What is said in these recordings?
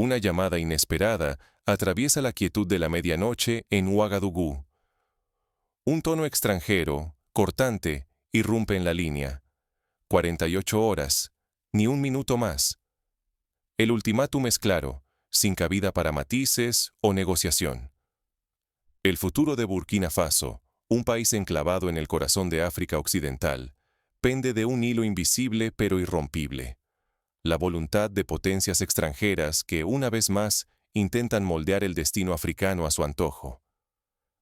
Una llamada inesperada atraviesa la quietud de la medianoche en Ouagadougou. Un tono extranjero, cortante, irrumpe en la línea. 48 horas, ni un minuto más. El ultimátum es claro, sin cabida para matices o negociación. El futuro de Burkina Faso, un país enclavado en el corazón de África Occidental, pende de un hilo invisible pero irrompible: la voluntad de potencias extranjeras que, una vez más, intentan moldear el destino africano a su antojo.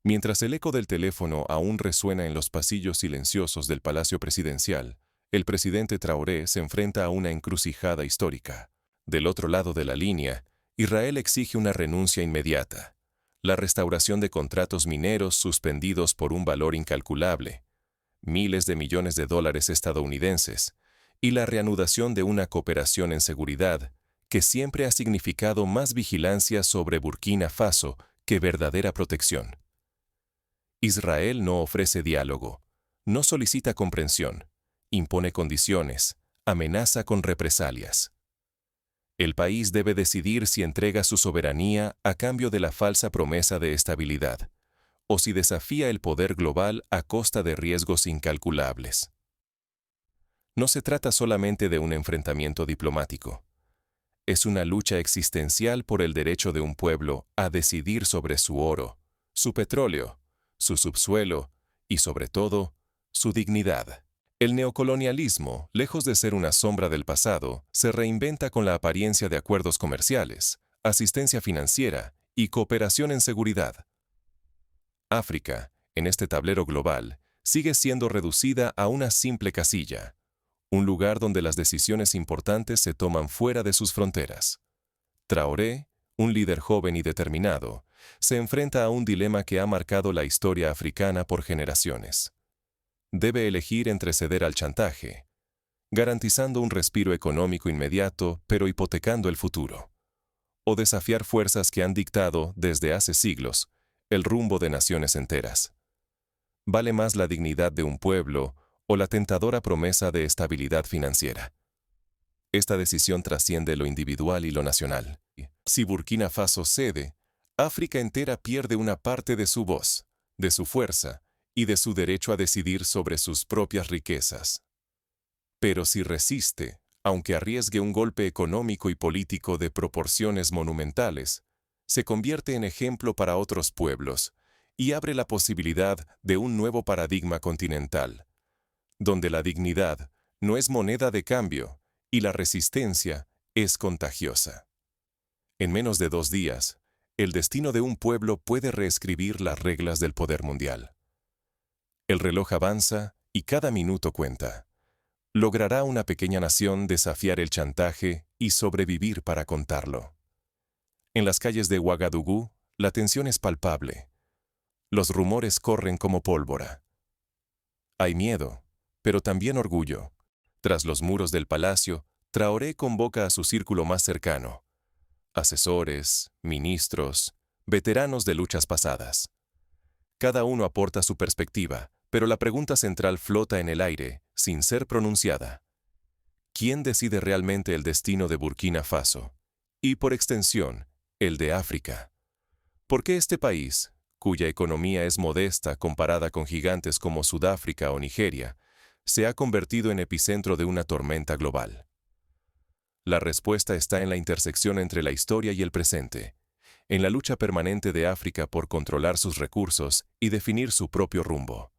Mientras el eco del teléfono aún resuena en los pasillos silenciosos del Palacio Presidencial, el presidente Traoré se enfrenta a una encrucijada histórica. Del otro lado de la línea, Israel exige una renuncia inmediata, la restauración de contratos mineros suspendidos por un valor incalculable, miles de millones de dólares estadounidenses, y la reanudación de una cooperación en seguridad que siempre ha significado más vigilancia sobre Burkina Faso que verdadera protección. Israel no ofrece diálogo, no solicita comprensión, impone condiciones, amenaza con represalias. El país debe decidir si entrega su soberanía a cambio de la falsa promesa de estabilidad, o si desafía el poder global a costa de riesgos incalculables. No se trata solamente de un enfrentamiento diplomático. Es una lucha existencial por el derecho de un pueblo a decidir sobre su oro, su petróleo, su subsuelo y, sobre todo, su dignidad. El neocolonialismo, lejos de ser una sombra del pasado, se reinventa con la apariencia de acuerdos comerciales, asistencia financiera y cooperación en seguridad. África, en este tablero global, sigue siendo reducida a una simple casilla, un lugar donde las decisiones importantes se toman fuera de sus fronteras. Traoré, un líder joven y determinado, se enfrenta a un dilema que ha marcado la historia africana por generaciones. Debe elegir entre ceder al chantaje, garantizando un respiro económico inmediato pero hipotecando el futuro, o desafiar fuerzas que han dictado, desde hace siglos, el rumbo de naciones enteras. ¿Vale más la dignidad de un pueblo o la tentadora promesa de estabilidad financiera? Esta decisión trasciende lo individual y lo nacional. Si Burkina Faso cede, África entera pierde una parte de su voz, de su fuerza y de su derecho a decidir sobre sus propias riquezas. Pero si resiste, aunque arriesgue un golpe económico y político de proporciones monumentales, se convierte en ejemplo para otros pueblos y abre la posibilidad de un nuevo paradigma continental, donde la dignidad no es moneda de cambio y la resistencia es contagiosa. En menos de 2 días, el destino de un pueblo puede reescribir las reglas del poder mundial. El reloj avanza y cada minuto cuenta. ¿Logrará una pequeña nación desafiar el chantaje y sobrevivir para contarlo? En las calles de Ouagadougou, la tensión es palpable. Los rumores corren como pólvora. Hay miedo, pero también orgullo. Tras los muros del palacio, Traoré convoca a su círculo más cercano: asesores, ministros, veteranos de luchas pasadas. Cada uno aporta su perspectiva, pero la pregunta central flota en el aire, sin ser pronunciada. ¿Quién decide realmente el destino de Burkina Faso? Y, por extensión, el de África. ¿Por qué este país, cuya economía es modesta comparada con gigantes como Sudáfrica o Nigeria, se ha convertido en epicentro de una tormenta global? La respuesta está en la intersección entre la historia y el presente, en la lucha permanente de África por controlar sus recursos y definir su propio rumbo.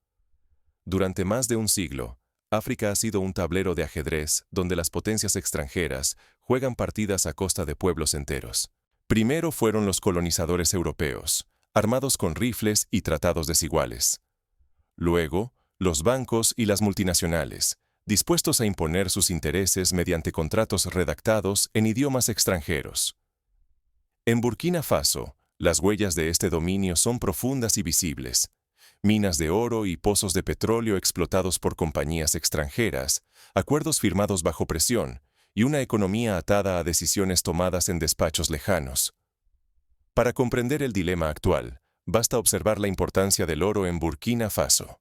Durante más de un siglo, África ha sido un tablero de ajedrez donde las potencias extranjeras juegan partidas a costa de pueblos enteros. Primero fueron los colonizadores europeos, armados con rifles y tratados desiguales. Luego, los bancos y las multinacionales, dispuestos a imponer sus intereses mediante contratos redactados en idiomas extranjeros. En Burkina Faso, las huellas de este dominio son profundas y visibles. Minas de oro y pozos de petróleo explotados por compañías extranjeras, acuerdos firmados bajo presión y una economía atada a decisiones tomadas en despachos lejanos. Para comprender el dilema actual, basta observar la importancia del oro en Burkina Faso.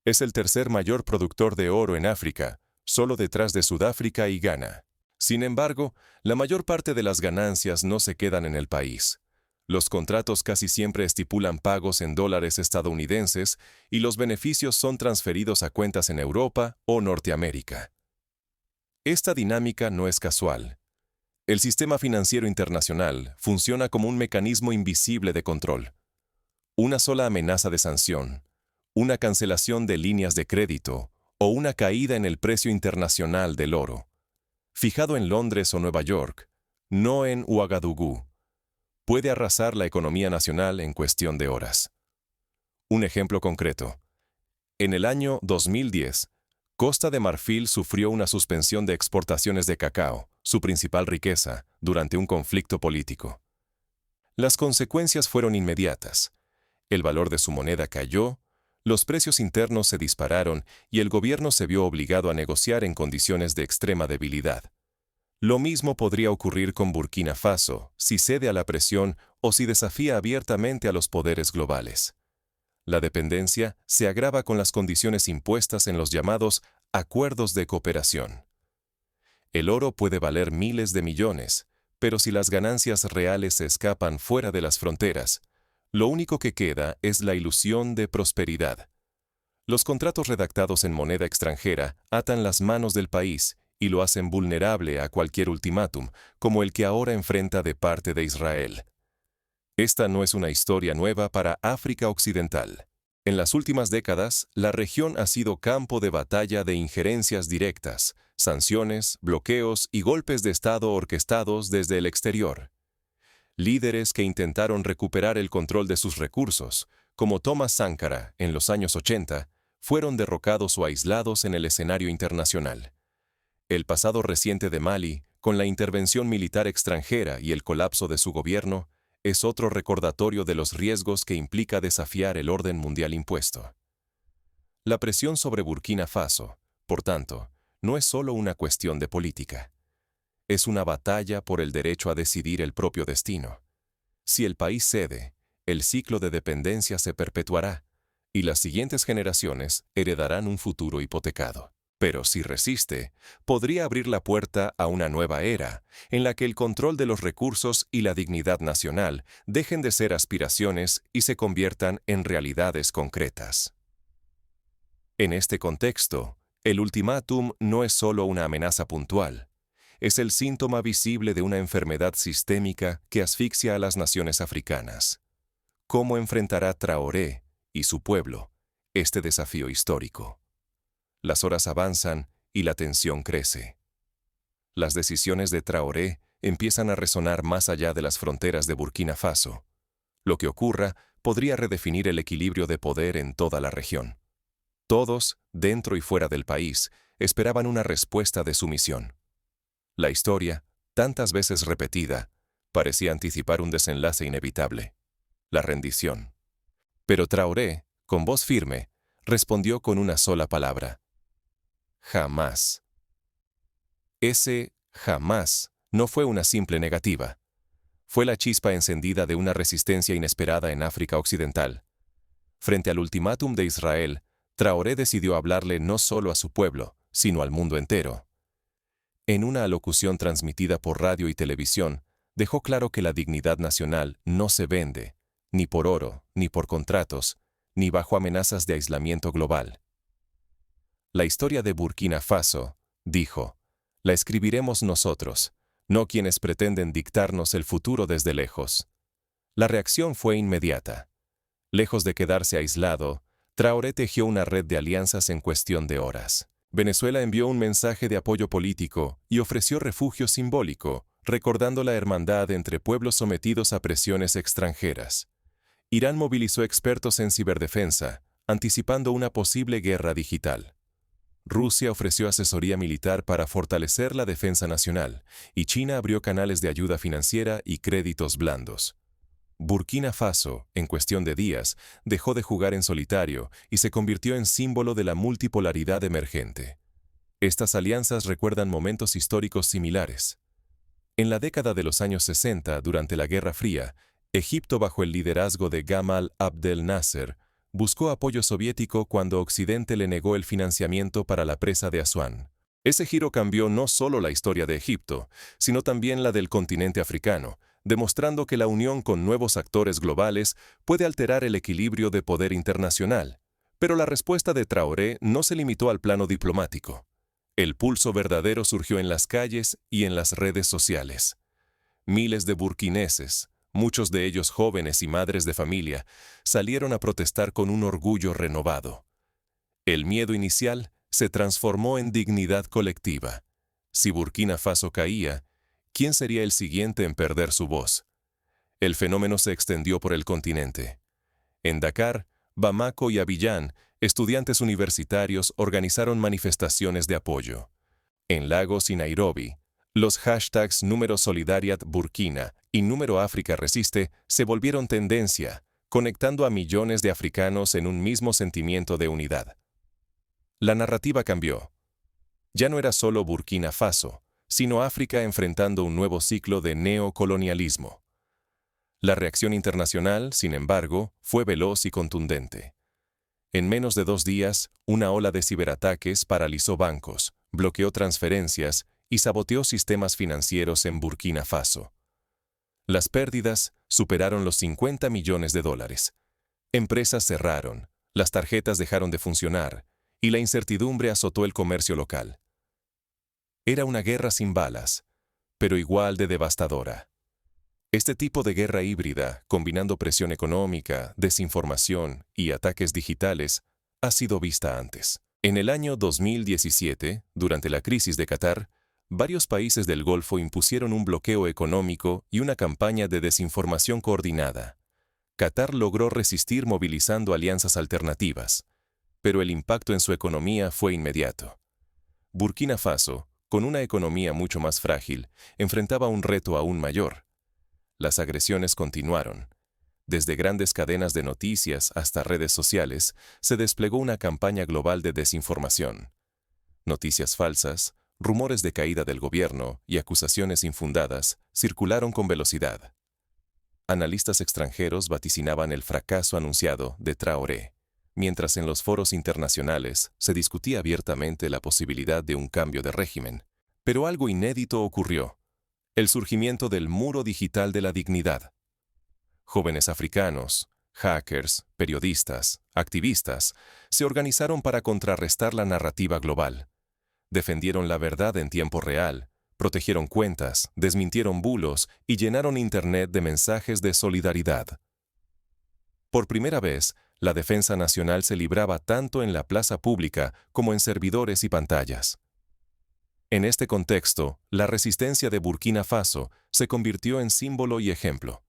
Es el tercer mayor productor de oro en África, solo detrás de Sudáfrica y Ghana. Sin embargo, la mayor parte de las ganancias no se quedan en el país. Los contratos casi siempre estipulan pagos en dólares estadounidenses y los beneficios son transferidos a cuentas en Europa o Norteamérica. Esta dinámica no es casual. El sistema financiero internacional funciona como un mecanismo invisible de control. Una sola amenaza de sanción, una cancelación de líneas de crédito o una caída en el precio internacional del oro, fijado en Londres o Nueva York, no en Ouagadougou, puede arrasar la economía nacional en cuestión de horas. Un ejemplo concreto. En el año 2010, Costa de Marfil sufrió una suspensión de exportaciones de cacao, su principal riqueza, durante un conflicto político. Las consecuencias fueron inmediatas. El valor de su moneda cayó, los precios internos se dispararon y el gobierno se vio obligado a negociar en condiciones de extrema debilidad. Lo mismo podría ocurrir con Burkina Faso, si cede a la presión o si desafía abiertamente a los poderes globales. La dependencia se agrava con las condiciones impuestas en los llamados acuerdos de cooperación. El oro puede valer miles de millones, pero si las ganancias reales se escapan fuera de las fronteras, lo único que queda es la ilusión de prosperidad. Los contratos redactados en moneda extranjera atan las manos del país y lo hacen vulnerable a cualquier ultimátum, como el que ahora enfrenta de parte de Israel. Esta no es una historia nueva para África Occidental. En las últimas décadas, la región ha sido campo de batalla de injerencias directas, sanciones, bloqueos y golpes de Estado orquestados desde el exterior. Líderes que intentaron recuperar el control de sus recursos, como Thomas Sankara en los años 80, fueron derrocados o aislados en el escenario internacional. El pasado reciente de Mali, con la intervención militar extranjera y el colapso de su gobierno, es otro recordatorio de los riesgos que implica desafiar el orden mundial impuesto. La presión sobre Burkina Faso, por tanto, no es solo una cuestión de política. Es una batalla por el derecho a decidir el propio destino. Si el país cede, el ciclo de dependencia se perpetuará, y las siguientes generaciones heredarán un futuro hipotecado. Pero si resiste, podría abrir la puerta a una nueva era, en la que el control de los recursos y la dignidad nacional dejen de ser aspiraciones y se conviertan en realidades concretas. En este contexto, el ultimátum no es solo una amenaza puntual, es el síntoma visible de una enfermedad sistémica que asfixia a las naciones africanas. ¿Cómo enfrentará Traoré y su pueblo este desafío histórico? Las horas avanzan y la tensión crece. Las decisiones de Traoré empiezan a resonar más allá de las fronteras de Burkina Faso. Lo que ocurra podría redefinir el equilibrio de poder en toda la región. Todos, dentro y fuera del país, esperaban una respuesta de sumisión. La historia, tantas veces repetida, parecía anticipar un desenlace inevitable: la rendición. Pero Traoré, con voz firme, respondió con una sola palabra: jamás. Ese jamás no fue una simple negativa. Fue la chispa encendida de una resistencia inesperada en África Occidental. Frente al ultimátum de Israel, Traoré decidió hablarle no solo a su pueblo, sino al mundo entero. En una alocución transmitida por radio y televisión, dejó claro que la dignidad nacional no se vende, ni por oro, ni por contratos, ni bajo amenazas de aislamiento global. La historia de Burkina Faso, dijo, la escribiremos nosotros, no quienes pretenden dictarnos el futuro desde lejos. La reacción fue inmediata. Lejos de quedarse aislado, Traoré tejió una red de alianzas en cuestión de horas. Venezuela envió un mensaje de apoyo político y ofreció refugio simbólico, recordando la hermandad entre pueblos sometidos a presiones extranjeras. Irán movilizó expertos en ciberdefensa, anticipando una posible guerra digital. Rusia ofreció asesoría militar para fortalecer la defensa nacional, y China abrió canales de ayuda financiera y créditos blandos. Burkina Faso, en cuestión de días, dejó de jugar en solitario y se convirtió en símbolo de la multipolaridad emergente. Estas alianzas recuerdan momentos históricos similares. En la década de los años 60, durante la Guerra Fría, Egipto, bajo el liderazgo de Gamal Abdel Nasser, buscó apoyo soviético cuando Occidente le negó el financiamiento para la presa de Asuán. Ese giro cambió no solo la historia de Egipto, sino también la del continente africano, demostrando que la unión con nuevos actores globales puede alterar el equilibrio de poder internacional. Pero la respuesta de Traoré no se limitó al plano diplomático. El pulso verdadero surgió en las calles y en las redes sociales. Miles de burkineses, muchos de ellos jóvenes y madres de familia, salieron a protestar con un orgullo renovado. El miedo inicial se transformó en dignidad colectiva. Si Burkina Faso caía, ¿quién sería el siguiente en perder su voz? El fenómeno se extendió por el continente. En Dakar, Bamako y Abiyán, estudiantes universitarios organizaron manifestaciones de apoyo. En Lagos y Nairobi, los hashtags número Solidariat Burkina y número África Resiste se volvieron tendencia, conectando a millones de africanos en un mismo sentimiento de unidad. La narrativa cambió. Ya no era solo Burkina Faso, sino África enfrentando un nuevo ciclo de neocolonialismo. La reacción internacional, sin embargo, fue veloz y contundente. En menos de 2 días, una ola de ciberataques paralizó bancos, bloqueó transferencias y saboteó sistemas financieros en Burkina Faso. Las pérdidas superaron los $50 millones. Empresas cerraron, las tarjetas dejaron de funcionar, y la incertidumbre azotó el comercio local. Era una guerra sin balas, pero igual de devastadora. Este tipo de guerra híbrida, combinando presión económica, desinformación y ataques digitales, ha sido vista antes. En el año 2017, durante la crisis de Qatar, varios países del Golfo impusieron un bloqueo económico y una campaña de desinformación coordinada. Qatar logró resistir movilizando alianzas alternativas, pero el impacto en su economía fue inmediato. Burkina Faso, con una economía mucho más frágil, enfrentaba un reto aún mayor. Las agresiones continuaron. Desde grandes cadenas de noticias hasta redes sociales, se desplegó una campaña global de desinformación. Noticias falsas, rumores de caída del gobierno y acusaciones infundadas circularon con velocidad. Analistas extranjeros vaticinaban el fracaso anunciado de Traoré, mientras en los foros internacionales se discutía abiertamente la posibilidad de un cambio de régimen. Pero algo inédito ocurrió: el surgimiento del muro digital de la dignidad. Jóvenes africanos, hackers, periodistas, activistas, se organizaron para contrarrestar la narrativa global. Defendieron la verdad en tiempo real, protegieron cuentas, desmintieron bulos y llenaron Internet de mensajes de solidaridad. Por primera vez, la defensa nacional se libraba tanto en la plaza pública como en servidores y pantallas. En este contexto, la resistencia de Burkina Faso se convirtió en símbolo y ejemplo.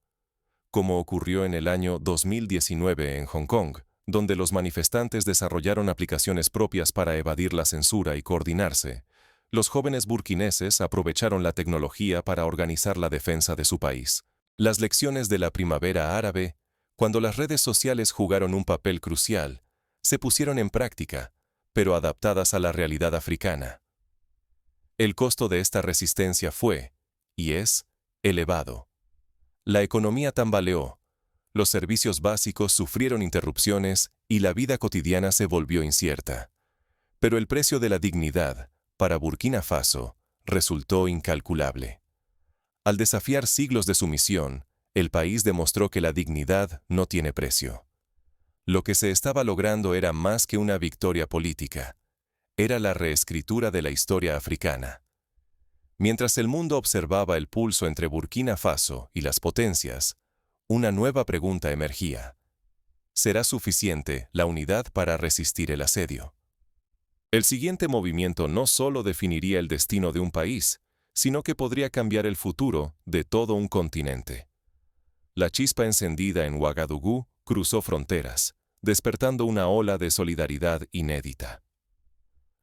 Como ocurrió en el año 2019 en Hong Kong, donde los manifestantes desarrollaron aplicaciones propias para evadir la censura y coordinarse, los jóvenes burkineses aprovecharon la tecnología para organizar la defensa de su país. Las lecciones de la primavera árabe, cuando las redes sociales jugaron un papel crucial, se pusieron en práctica, pero adaptadas a la realidad africana. El costo de esta resistencia fue, y es, elevado. La economía tambaleó, los servicios básicos sufrieron interrupciones y la vida cotidiana se volvió incierta. Pero el precio de la dignidad, para Burkina Faso, resultó incalculable. Al desafiar siglos de sumisión, el país demostró que la dignidad no tiene precio. Lo que se estaba logrando era más que una victoria política. Era la reescritura de la historia africana. Mientras el mundo observaba el pulso entre Burkina Faso y las potencias, una nueva pregunta emergía. ¿Será suficiente la unidad para resistir el asedio? El siguiente movimiento no solo definiría el destino de un país, sino que podría cambiar el futuro de todo un continente. La chispa encendida en Ouagadougou cruzó fronteras, despertando una ola de solidaridad inédita.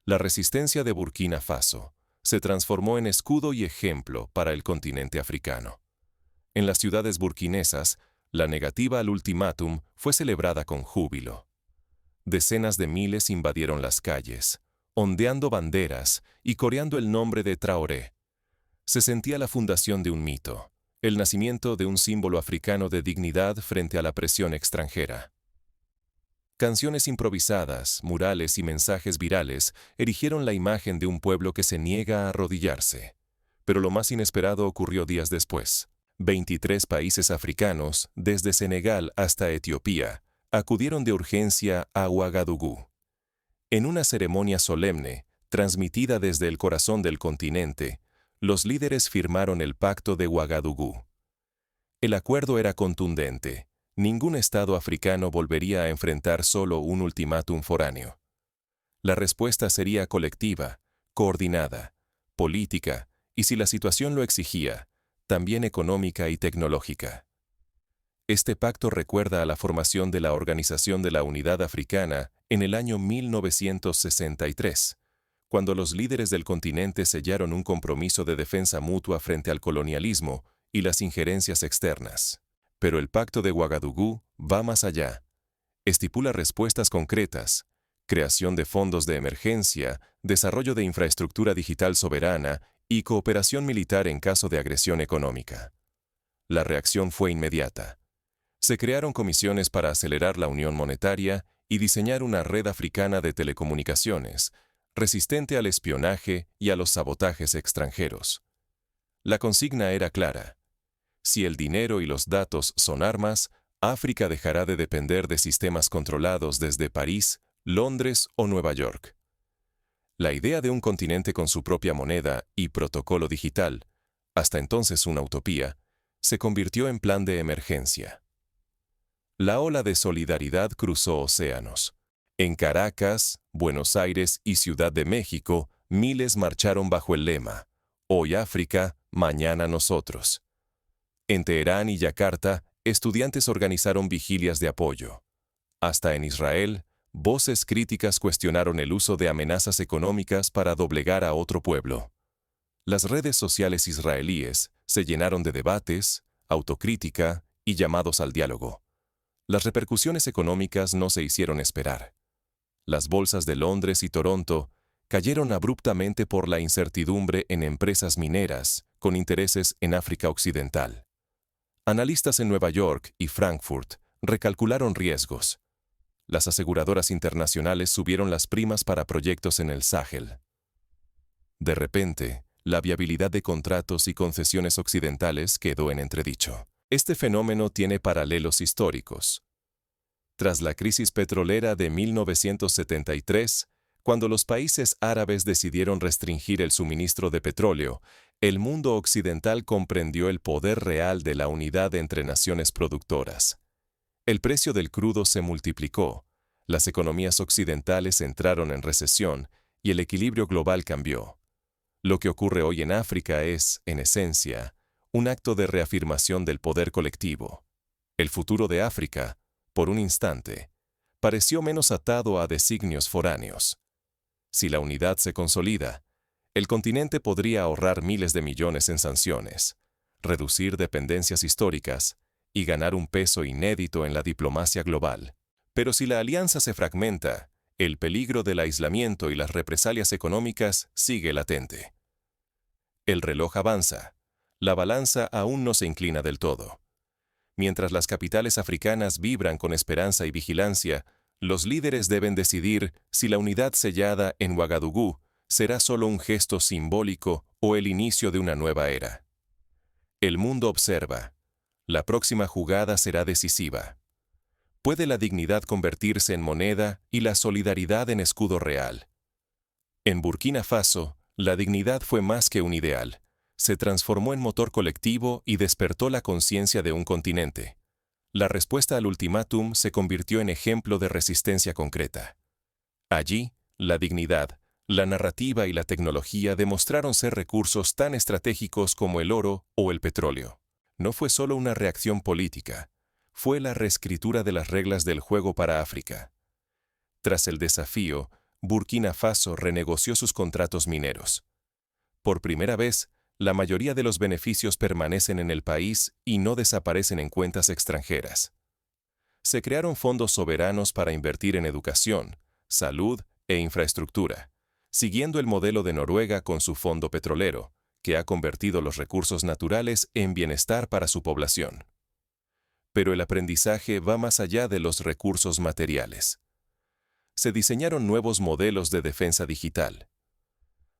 La resistencia de Burkina Faso se transformó en escudo y ejemplo para el continente africano. En las ciudades burkinesas, la negativa al ultimátum fue celebrada con júbilo. Decenas de miles invadieron las calles, ondeando banderas y coreando el nombre de Traoré. Se sentía la fundación de un mito, el nacimiento de un símbolo africano de dignidad frente a la presión extranjera. Canciones improvisadas, murales y mensajes virales erigieron la imagen de un pueblo que se niega a arrodillarse. Pero lo más inesperado ocurrió días después. 23 países africanos, desde Senegal hasta Etiopía, acudieron de urgencia a Ouagadougou. En una ceremonia solemne, transmitida desde el corazón del continente, los líderes firmaron el Pacto de Ouagadougou. El acuerdo era contundente. Ningún Estado africano volvería a enfrentar solo un ultimátum foráneo. La respuesta sería colectiva, coordinada, política y, si la situación lo exigía, también económica y tecnológica. Este pacto recuerda a la formación de la Organización de la Unidad Africana en el año 1963, cuando los líderes del continente sellaron un compromiso de defensa mutua frente al colonialismo y las injerencias externas. Pero el Pacto de Ouagadougou va más allá. Estipula respuestas concretas, creación de fondos de emergencia, desarrollo de infraestructura digital soberana y cooperación militar en caso de agresión económica. La reacción fue inmediata. Se crearon comisiones para acelerar la unión monetaria y diseñar una red africana de telecomunicaciones, resistente al espionaje y a los sabotajes extranjeros. La consigna era clara. Si el dinero y los datos son armas, África dejará de depender de sistemas controlados desde París, Londres o Nueva York. La idea de un continente con su propia moneda y protocolo digital, hasta entonces una utopía, se convirtió en plan de emergencia. La ola de solidaridad cruzó océanos. En Caracas, Buenos Aires y Ciudad de México, miles marcharon bajo el lema: Hoy África, mañana nosotros. En Teherán y Yakarta, estudiantes organizaron vigilias de apoyo. Hasta en Israel, voces críticas cuestionaron el uso de amenazas económicas para doblegar a otro pueblo. Las redes sociales israelíes se llenaron de debates, autocrítica y llamados al diálogo. Las repercusiones económicas no se hicieron esperar. Las bolsas de Londres y Toronto cayeron abruptamente por la incertidumbre en empresas mineras con intereses en África Occidental. Analistas en Nueva York y Frankfurt recalcularon riesgos. Las aseguradoras internacionales subieron las primas para proyectos en el Sáhel. De repente, la viabilidad de contratos y concesiones occidentales quedó en entredicho. Este fenómeno tiene paralelos históricos. Tras la crisis petrolera de 1973, cuando los países árabes decidieron restringir el suministro de petróleo, el mundo occidental comprendió el poder real de la unidad entre naciones productoras. El precio del crudo se multiplicó, las economías occidentales entraron en recesión y el equilibrio global cambió. Lo que ocurre hoy en África es, en esencia, un acto de reafirmación del poder colectivo. El futuro de África, por un instante, pareció menos atado a designios foráneos. Si la unidad se consolida, el continente podría ahorrar miles de millones en sanciones, reducir dependencias históricas y ganar un peso inédito en la diplomacia global. Pero si la alianza se fragmenta, el peligro del aislamiento y las represalias económicas sigue latente. El reloj avanza. La balanza aún no se inclina del todo. Mientras las capitales africanas vibran con esperanza y vigilancia, los líderes deben decidir si la unidad sellada en Ouagadougou será solo un gesto simbólico o el inicio de una nueva era. El mundo observa. La próxima jugada será decisiva. ¿Puede la dignidad convertirse en moneda y la solidaridad en escudo real? En Burkina Faso, la dignidad fue más que un ideal. Se transformó en motor colectivo y despertó la conciencia de un continente. La respuesta al ultimátum se convirtió en ejemplo de resistencia concreta. Allí, la dignidad, la narrativa y la tecnología demostraron ser recursos tan estratégicos como el oro o el petróleo. No fue solo una reacción política, fue la reescritura de las reglas del juego para África. Tras el desafío, Burkina Faso renegoció sus contratos mineros. Por primera vez, la mayoría de los beneficios permanecen en el país y no desaparecen en cuentas extranjeras. Se crearon fondos soberanos para invertir en educación, salud e infraestructura, siguiendo el modelo de Noruega con su fondo petrolero, que ha convertido los recursos naturales en bienestar para su población. Pero el aprendizaje va más allá de los recursos materiales. se diseñaron nuevos modelos de defensa digital.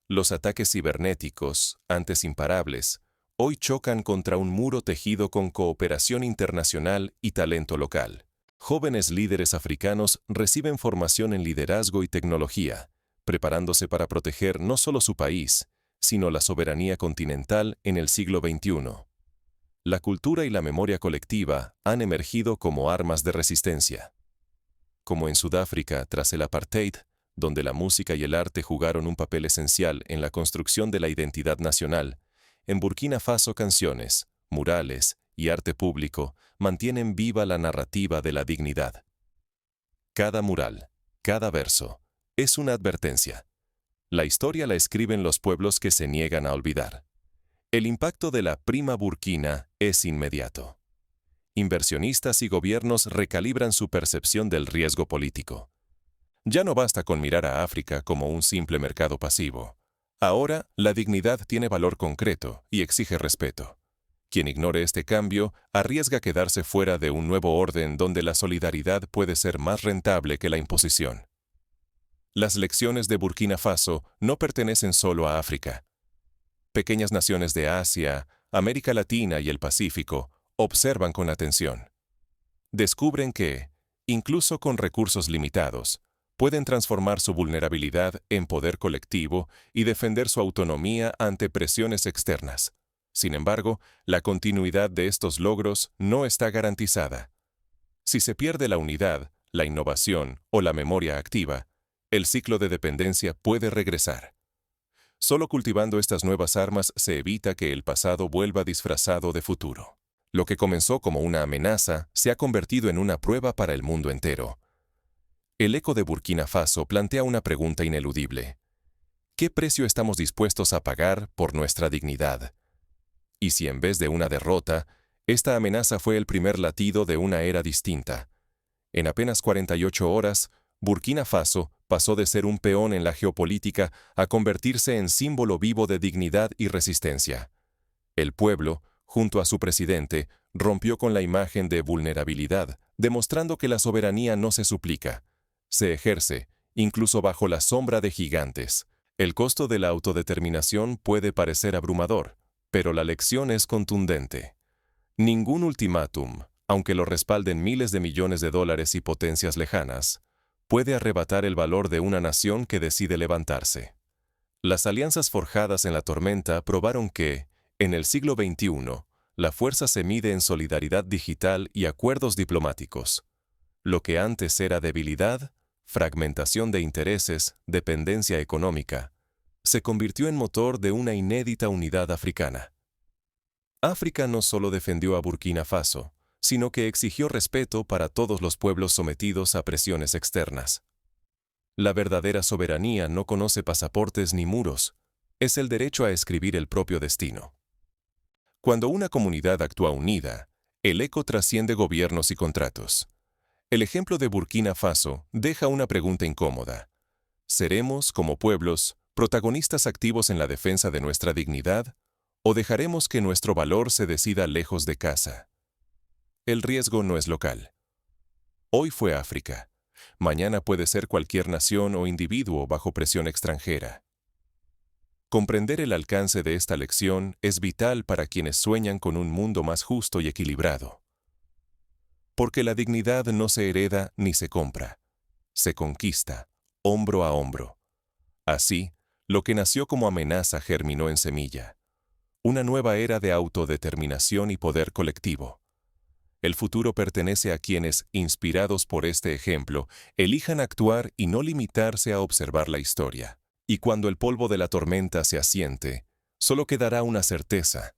Los ataques cibernéticos, antes imparables, hoy chocan contra un muro tejido con cooperación internacional y talento local. Jóvenes líderes africanos reciben formación en liderazgo y tecnología, preparándose para proteger no solo su país, sino la soberanía continental en el siglo XXI. La cultura y la memoria colectiva han emergido como armas de resistencia. Como en Sudáfrica tras el apartheid, donde la música y el arte jugaron un papel esencial en la construcción de la identidad nacional, en Burkina Faso canciones, murales y arte público mantienen viva la narrativa de la dignidad. Cada mural, cada verso, es una advertencia. La historia la escriben los pueblos que se niegan a olvidar. El impacto de la Prima Burkina es inmediato. Inversionistas y gobiernos recalibran su percepción del riesgo político. Ya no basta con mirar a África como un simple mercado pasivo. Ahora, la dignidad tiene valor concreto y exige respeto. Quien ignore este cambio arriesga quedarse fuera de un nuevo orden donde la solidaridad puede ser más rentable que la imposición. Las lecciones de Burkina Faso no pertenecen solo a África. Pequeñas naciones de Asia, América Latina y el Pacífico observan con atención. Descubren que, incluso con recursos limitados, pueden transformar su vulnerabilidad en poder colectivo y defender su autonomía ante presiones externas. Sin embargo, la continuidad de estos logros no está garantizada. Si se pierde la unidad, la innovación o la memoria activa, el ciclo de dependencia puede regresar. Solo cultivando estas nuevas armas se evita que el pasado vuelva disfrazado de futuro. Lo que comenzó como una amenaza se ha convertido en una prueba para el mundo entero. El eco de Burkina Faso plantea una pregunta ineludible. ¿Qué precio estamos dispuestos a pagar por nuestra dignidad? Y si en vez de una derrota, esta amenaza fue el primer latido de una era distinta. En apenas 48 horas, Burkina Faso pasó de ser un peón en la geopolítica a convertirse en símbolo vivo de dignidad y resistencia. El pueblo, junto a su presidente, rompió con la imagen de vulnerabilidad, demostrando que la soberanía no se suplica. Se ejerce, incluso bajo la sombra de gigantes. El costo de la autodeterminación puede parecer abrumador, pero la lección es contundente. Ningún ultimátum, aunque lo respalden miles de millones de dólares y potencias lejanas, puede arrebatar el valor de una nación que decide levantarse. Las alianzas forjadas en la tormenta probaron que, en el siglo XXI, la fuerza se mide en solidaridad digital y acuerdos diplomáticos. Lo que antes era debilidad, fragmentación de intereses, dependencia económica, se convirtió en motor de una inédita unidad africana. África no solo defendió a Burkina Faso, sino que exigió respeto para todos los pueblos sometidos a presiones externas. La verdadera soberanía no conoce pasaportes ni muros, es el derecho a escribir el propio destino. Cuando una comunidad actúa unida, el eco trasciende gobiernos y contratos. El ejemplo de Burkina Faso deja una pregunta incómoda. ¿Seremos, como pueblos, protagonistas activos en la defensa de nuestra dignidad, o dejaremos que nuestro valor se decida lejos de casa? El riesgo no es local. Hoy fue África. Mañana puede ser cualquier nación o individuo bajo presión extranjera. Comprender el alcance de esta lección es vital para quienes sueñan con un mundo más justo y equilibrado. Porque la dignidad no se hereda ni se compra. Se conquista, hombro a hombro. Así, lo que nació como amenaza germinó en semilla. Una nueva era de autodeterminación y poder colectivo. El futuro pertenece a quienes, inspirados por este ejemplo, elijan actuar y no limitarse a observar la historia. Y cuando el polvo de la tormenta se asiente, solo quedará una certeza.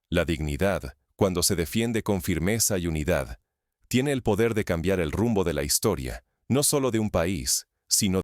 La dignidad, cuando se defiende con firmeza y unidad, tiene el poder de cambiar el rumbo de la historia, no solo de un país, sino